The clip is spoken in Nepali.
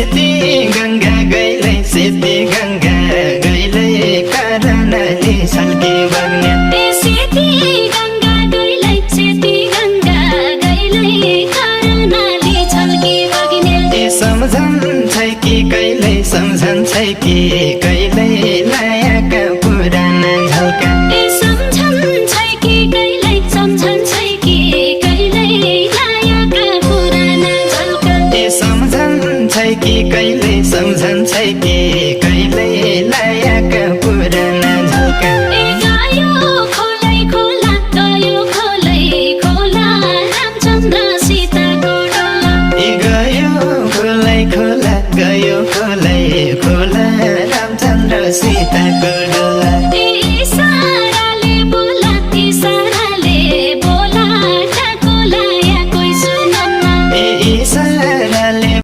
सेती गंगा गैलै सेती गंगा गैलै कारणले छल्के बग्ने सेती गंगा गैलै सेती गंगा गैलै कारणले छल्के बग्ने सम्झन्छ कि कहिल्यै सम्झन्छ कि कहिल्यै लायाका पुराना झल्का सम्झन्छ कि कहिल्यै सम्झन्छ कि कहिल्यै लायाका पुराना झल्का सम्झन्छ कि कहिल्यै सम्झन्छ कि कहिल्यै लायाका